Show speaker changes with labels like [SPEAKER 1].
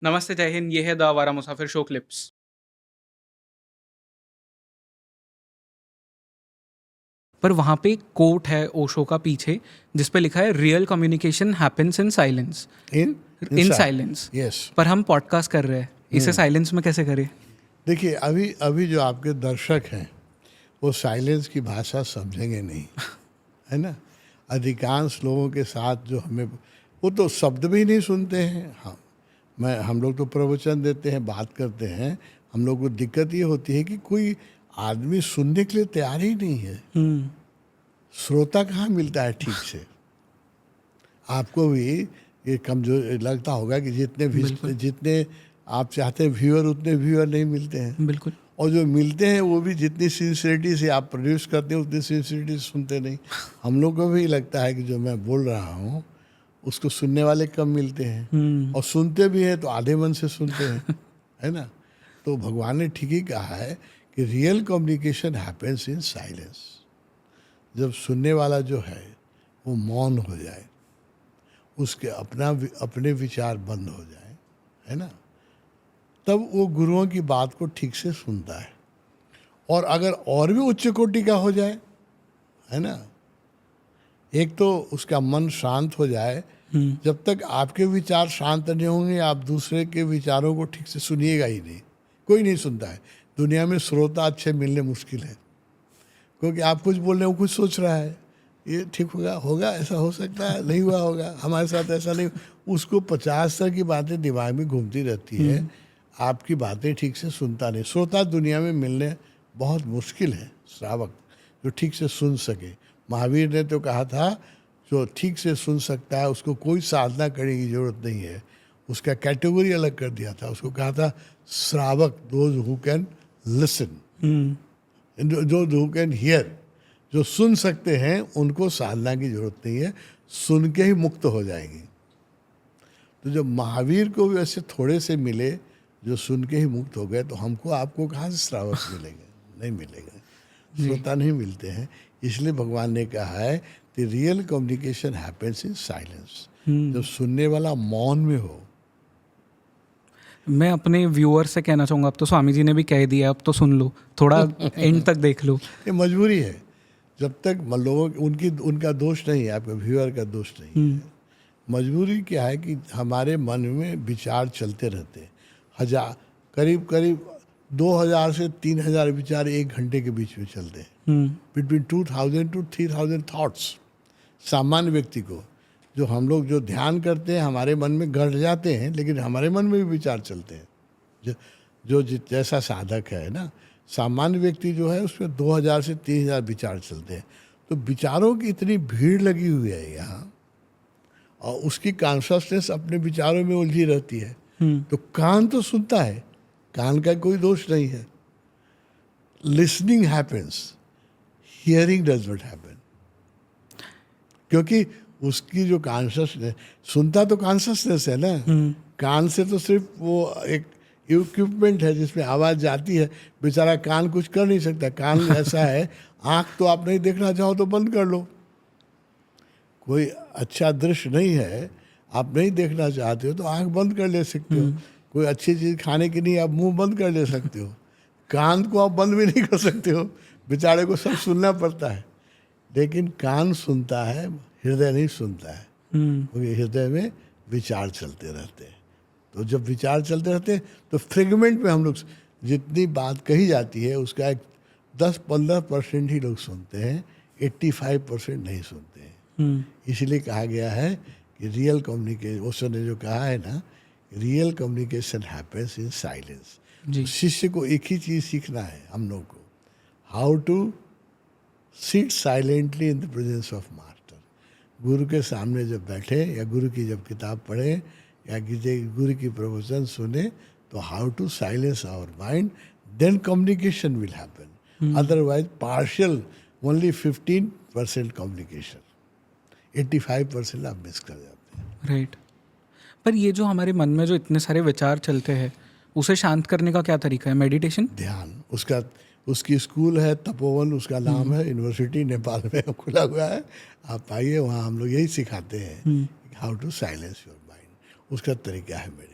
[SPEAKER 1] नमस्ते, जय हिंद। ये है द आवारा मुसाफिर शो क्लिप्स। पर वहाँ पे एक कोट है ओशो का पीछे जिस पे लिखा है real communication happens in silence.
[SPEAKER 2] In
[SPEAKER 1] in
[SPEAKER 2] inside.
[SPEAKER 1] Silence.
[SPEAKER 2] Yes.
[SPEAKER 1] पर हम पॉडकास्ट कर रहे हैं, इसे साइलेंस में कैसे करें?
[SPEAKER 2] देखिए, अभी अभी जो आपके दर्शक हैं वो साइलेंस की भाषा समझेंगे नहीं, है ना। अधिकांश लोगों के साथ जो हमें वो तो शब्द भी नहीं सुनते हैं। हम लोग तो प्रवचन देते हैं, बात करते हैं। हम लोग को दिक्कत ये होती है कि कोई आदमी सुनने के लिए तैयार ही नहीं है। श्रोता कहाँ मिलता है ठीक से। आपको भी ये कमजोर लगता होगा कि
[SPEAKER 1] बिल्कुल।
[SPEAKER 2] जितने आप चाहते हैं व्यूअर, उतने व्यूअर नहीं मिलते हैं।
[SPEAKER 1] बिल्कुल।
[SPEAKER 2] और जो मिलते हैं वो भी जितनी सिंसियरिटी से आप प्रोड्यूस करते हैं उतनी सिंसियरिटी से सुनते नहीं। हम लोग को भी लगता है कि जो मैं बोल रहा हूँ उसको सुनने वाले कम मिलते हैं, और सुनते भी हैं तो आधे मन से सुनते हैं, है ना। तो भगवान ने ठीक ही कहा है कि real communication happens in silence. जब सुनने वाला जो है वो मौन हो जाए, उसके अपने विचार बंद हो जाए, है ना, तब वो गुरुओं की बात को ठीक से सुनता है। और अगर और भी उच्च कोटि का हो जाए, है ना, एक तो उसका मन शांत हो जाए। जब तक आपके विचार शांत नहीं होंगे आप दूसरे के विचारों को ठीक से सुनिएगा ही नहीं। कोई नहीं सुनता है दुनिया में। श्रोता अच्छे मिलने मुश्किल है, क्योंकि आप कुछ बोल रहे हो, कुछ सोच रहा है, ये ठीक होगा, होगा, ऐसा हो सकता है, नहीं हुआ होगा, हमारे साथ ऐसा नहीं। उसको 50 तरह की बातें दिमाग में घूमती रहती है। आपकी बातें ठीक से सुनता नहीं। श्रोता दुनिया में मिलने बहुत मुश्किल है, श्रावक जो ठीक से सुन सके। महावीर ने तो कहा था जो ठीक से सुन सकता है उसको कोई साधना करने की जरूरत नहीं है। उसका कैटेगरी अलग कर दिया था, उसको कहा था श्रावक, दोज हु कैन लिसन, जो हु कैन हियर, जो सुन सकते हैं उनको साधना की जरूरत नहीं है, सुन के ही मुक्त हो जाएंगे। तो जब महावीर को भी ऐसे थोड़े से मिले जो सुन के ही मुक्त हो गए, तो हमको आपको कहाँ से श्रावक मिलेंगे? नहीं मिलेंगे, श्रोता नहीं मिलते हैं। इसलिए भगवान ने कहा है कि real communication happens in silence. जब सुनने वाला मौन में हो।
[SPEAKER 1] मैं अपने व्यूअर से कहना चाहूँगा, अब तो स्वामी जी ने भी कह दिया, अब तो सुन लो, थोड़ा एंड तक देख लो।
[SPEAKER 2] ये मजबूरी है। जब तक लोगों उनका दोष नहीं है, आपका व्यूअर का दोष नहीं है। मजबूरी क्या है कि हमारे मन में विचार चलते रहते हैं। करीब करीब 2000 से 3000 विचार एक घंटे के बीच में चलते हैं। Between 2000 to 3000 thoughts. सामान्य व्यक्ति को, जो हम लोग जो ध्यान करते हैं हमारे मन में गढ़ जाते हैं, लेकिन हमारे मन में भी विचार चलते हैं। जैसा साधक है ना, सामान्य व्यक्ति जो है उसमें 2000 से 3000 विचार चलते हैं। तो विचारों की इतनी भीड़ लगी हुई है यहाँ, और उसकी कॉन्शसनेस अपने विचारों में उलझी रहती है। तो कान तो सुनता है, कान का कोई दोष नहीं है। Listening happens, hearing does not happen. क्योंकि उसकी जो कॉन्शसनेस, सुनता तो कॉन्शसनेस है ना, कान से तो सिर्फ वो एक इक्विपमेंट है जिसमें आवाज़ जाती है। बेचारा कान कुछ कर नहीं सकता। कान ऐसा है, आँख तो आप नहीं देखना चाहो तो बंद कर लो। कोई अच्छा दृश्य नहीं है, आप नहीं देखना चाहते हो तो आंख बंद कर ले सकते हो। कोई अच्छी चीज़ खाने की नहीं, आप मुंह बंद कर ले सकते हो। कान को आप बंद भी नहीं कर सकते हो, बेचारे को सब सुनना पड़ता है। लेकिन कान सुनता है, हृदय नहीं सुनता है, क्योंकि हृदय में विचार चलते रहते हैं। तो जब विचार चलते रहते हैं तो फ्रेगमेंट में हम लोग जितनी बात कही जाती है उसका एक 10-15% ही लोग सुनते हैं, 85% नहीं सुनते हैं। इसलिए कहा गया है कि रियल कम्युनिकेशन, ओशो ने जो कहा है ना, real communication happens in silence. शिष्य को एक ही चीज़ सीखना है हम लोग को, how to sit silently in the presence of master. गुरु के सामने जब बैठे या गुरु की जब किताब पढ़े या गुरु की प्रवचन सुने, तो how to silence our mind, then communication will happen. Otherwise partial, only 15% communication, 85% आप मिस कर जाते हैं।
[SPEAKER 1] राइट। पर ये जो हमारे मन में जो इतने सारे विचार चलते हैं, उसे शांत करने का क्या तरीका है? मेडिटेशन?
[SPEAKER 2] ध्यान। उसकी स्कूल है तपोवन, उसका नाम है, यूनिवर्सिटी नेपाल में खुला हुआ है। आप आइए, वहाँ हम लोग यही सिखाते हैं, how to silence your mind. उसका तरीका है मेडिटेशन।